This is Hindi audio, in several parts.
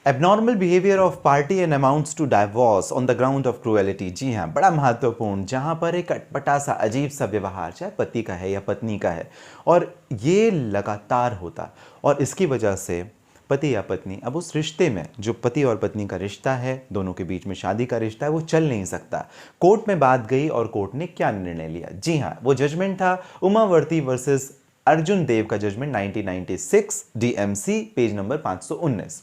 Abnormal behaviour of party and amounts to divorce on the ground of cruelty. जी हाँ, बड़ा महत्वपूर्ण, जहाँ पर एक अटपटा सा अजीब सा व्यवहार चाहे पति का है या पत्नी का है और ये लगातार होता, और इसकी वजह से पति या पत्नी अब उस रिश्ते में, जो पति और पत्नी का रिश्ता है, दोनों के बीच में शादी का रिश्ता है, वो चल नहीं सकता। कोर्ट में बात गई और कोर्ट ने क्या निर्णय लिया? जी हाँ, वो जजमेंट था उमावर्ती वर्सेस अर्जुन देव का जजमेंट 1996 डीएमसी पेज नंबर 519।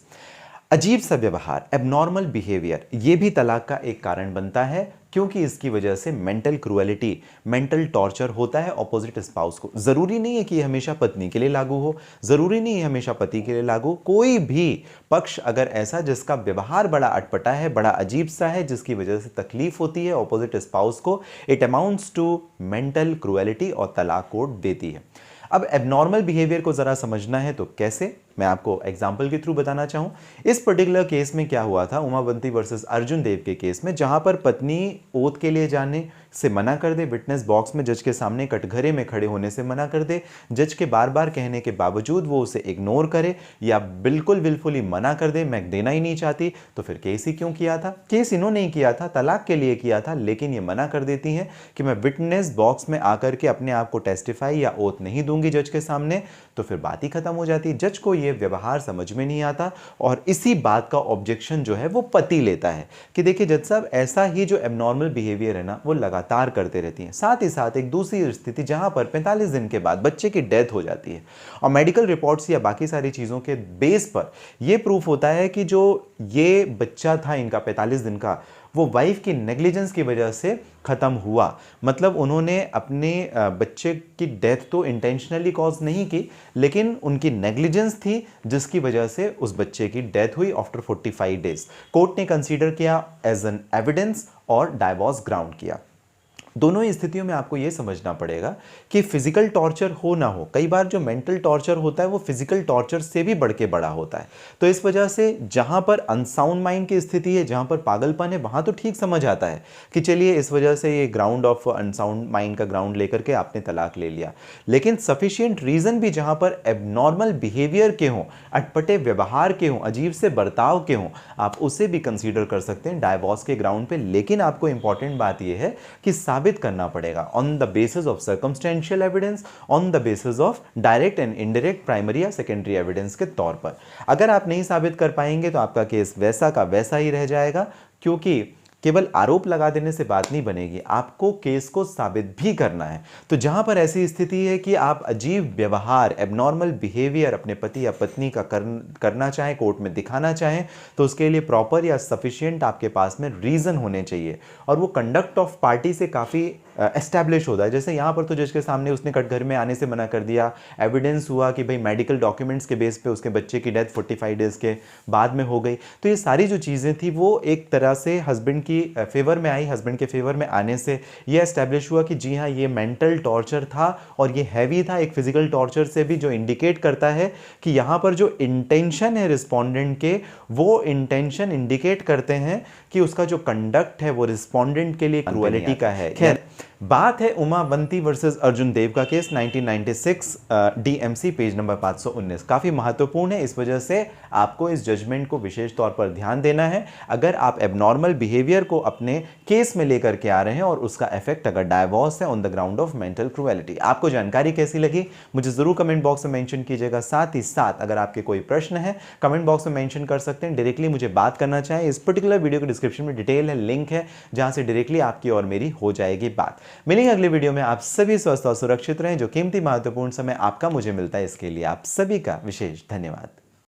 अजीब सा व्यवहार, एबनॉर्मल बिहेवियर, ये भी तलाक का एक कारण बनता है, क्योंकि इसकी वजह से मेंटल क्रूएलिटी, मेंटल टॉर्चर होता है ऑपोजिट स्पाउस को। जरूरी नहीं है कि ये हमेशा पत्नी के लिए लागू हो, जरूरी नहीं है हमेशा पति के लिए लागू। कोई भी पक्ष अगर ऐसा जिसका व्यवहार बड़ा अटपटा है, बड़ा अजीब सा है, जिसकी वजह से तकलीफ होती है ऑपोजिट स्पाउस को, it amounts to mental cruelty और तलाक कोर्ट देती है। अब एबनॉर्मल बिहेवियर को जरा समझना है तो कैसे, मैं आपको एग्जाम्पल के थ्रू बताना चाहूं। इस पर्टिकुलर केस में क्या हुआ था, उमावंती वर्सेस अर्जुन देव के केस में, जहां पर पत्नी ओथ के लिए जाने से मना कर दे, विटनेस बॉक्स में जज के सामने कटघरे में खड़े होने से मना कर दे, जज के बार बार कहने के बावजूद वो उसे इग्नोर करे या बिल्कुल विलफुली मना कर दे, मैं देना ही नहीं चाहती, तो फिर केस ही क्यों किया था? केस इन्होंने नहीं किया था, तलाक के लिए किया था, लेकिन ये मना कर देती हैं कि मैं विटनेस बॉक्स में आकर के अपने आप को टेस्टिफाई या ओथ नहीं दूंगी जज के सामने, तो फिर बात ही खत्म हो जाती। जज को ये व्यवहार समझ में नहीं आता और इसी बात का ऑब्जेक्शन जो है वो पति लेता है कि देखिए जज साहब, ऐसा ही जो एबनॉर्मल बिहेवियर है ना, वो लगातार करते रहती हैं। साथ ही साथ एक दूसरी स्थिति जहां पर 45 दिन के बाद बच्चे की डेथ हो जाती है और मेडिकल रिपोर्ट्स या बाकी सारी चीजों के बेस पर यह प्रूफ होता है कि जो ये बच्चा था इनका 45 दिन का, वो वाइफ की नेग्लिजेंस की वजह से खत्म हुआ। मतलब उन्होंने अपने बच्चे की डेथ तो इंटेंशनली कॉज नहीं की, लेकिन उनकी नेग्लिजेंस थी जिसकी वजह से उस बच्चे की डेथ हुई आफ्टर 45 डेज। कोर्ट ने कंसीडर किया एज एन एविडेंस और डाइवोर्स ग्राउंड किया। दोनों ही स्थितियों में आपको यह समझना पड़ेगा कि फिजिकल टॉर्चर हो ना हो, कई बार जो मेंटल टॉर्चर होता है वो फिजिकल टॉर्चर से भी बढ़ के बड़ा होता है। तो इस वजह से जहां पर अनसाउंड माइंड की स्थिति है, जहां पर पागलपन है, वहां तो ठीक समझ आता है कि चलिए इस वजह से ये ग्राउंड ऑफ अनसाउंड माइंड का ग्राउंड लेकर के आपने तलाक ले लिया। लेकिन सफिशियंट रीजन भी जहां पर एबनॉर्मल बिहेवियर के हों, अटपटे व्यवहार के हों, अजीब से बर्ताव के हों, आप उसे भी कंसीडर कर सकते हैं डाइवोर्स के ग्राउंड पे। लेकिन आपको इंपॉर्टेंट बात यह है कि साबित करना पड़ेगा on the basis of circumstantial evidence, on the basis of direct and indirect primary या सेकेंडरी एविडेंस के तौर पर। अगर आप नहीं साबित कर पाएंगे तो आपका केस वैसा का वैसा ही रह जाएगा, क्योंकि केवल आरोप लगा देने से बात नहीं बनेगी, आपको केस को साबित भी करना है। तो जहां पर ऐसी स्थिति है कि आप अजीब व्यवहार, एबनॉर्मल बिहेवियर अपने पति या पत्नी का करना चाहें, कोर्ट में दिखाना चाहें, तो उसके लिए प्रॉपर या सफिशिएंट आपके पास में रीजन होने चाहिए और वो कंडक्ट ऑफ पार्टी से काफ़ी एस्टैब्लिश होता है। जैसे यहाँ पर तो जज के सामने उसने कटघरे में आने से मना कर दिया, एविडेंस हुआ कि भाई मेडिकल डॉक्यूमेंट्स के बेस पे उसके बच्चे की डेथ 45 डेज के बाद में हो गई। तो ये सारी जो चीज़ें थी वो एक तरह से हस्बैंड की फेवर में आई। हस्बैंड के फेवर में आने से ये एस्टैब्लिश हुआ कि जी हाँ, ये मेंटल टॉर्चर था और ये हैवी था, एक फिजिकल टॉर्चर से भी, जो इंडिकेट करता है कि यहाँ पर जो इंटेंशन है रिस्पोंडेंट के, वो इंटेंशन इंडिकेट करते हैं कि उसका जो कंडक्ट है वो रिस्पोंडेंट के लिए क्रूएलिटी का है। खैर, बात है उमावंती वर्सेस अर्जुन देव का केस 1996 डीएमसी पेज नंबर 519। काफी महत्वपूर्ण है, इस वजह से आपको इस जजमेंट को विशेष तौर पर ध्यान देना है अगर आप एबनॉर्मल बिहेवियर को अपने केस में लेकर के आ रहे हैं और उसका इफेक्ट अगर डाइवोर्स है on the ground of mental cruelty. आपको जानकारी कैसी लगी मुझे जरूर कमेंट बॉक्स में मेंशन कीजिएगा। साथ ही साथ अगर आपके कोई प्रश्न है कमेंट बॉक्स में मेंशन कर सकते हैं। डायरेक्टली मुझे बात करना चाहें, इस पर्टिकुलर वीडियो के डिस्क्रिप्शन में डिटेल है, लिंक है, जहां से डायरेक्टली आपकी और मेरी हो जाएगी बात। मिलेंगे अगले वीडियो में। आप सभी स्वस्थ और सुरक्षित रहें। जो कीमती महत्वपूर्ण समय आपका मुझे मिलता है, इसके लिए आप सभी का विशेष धन्यवाद।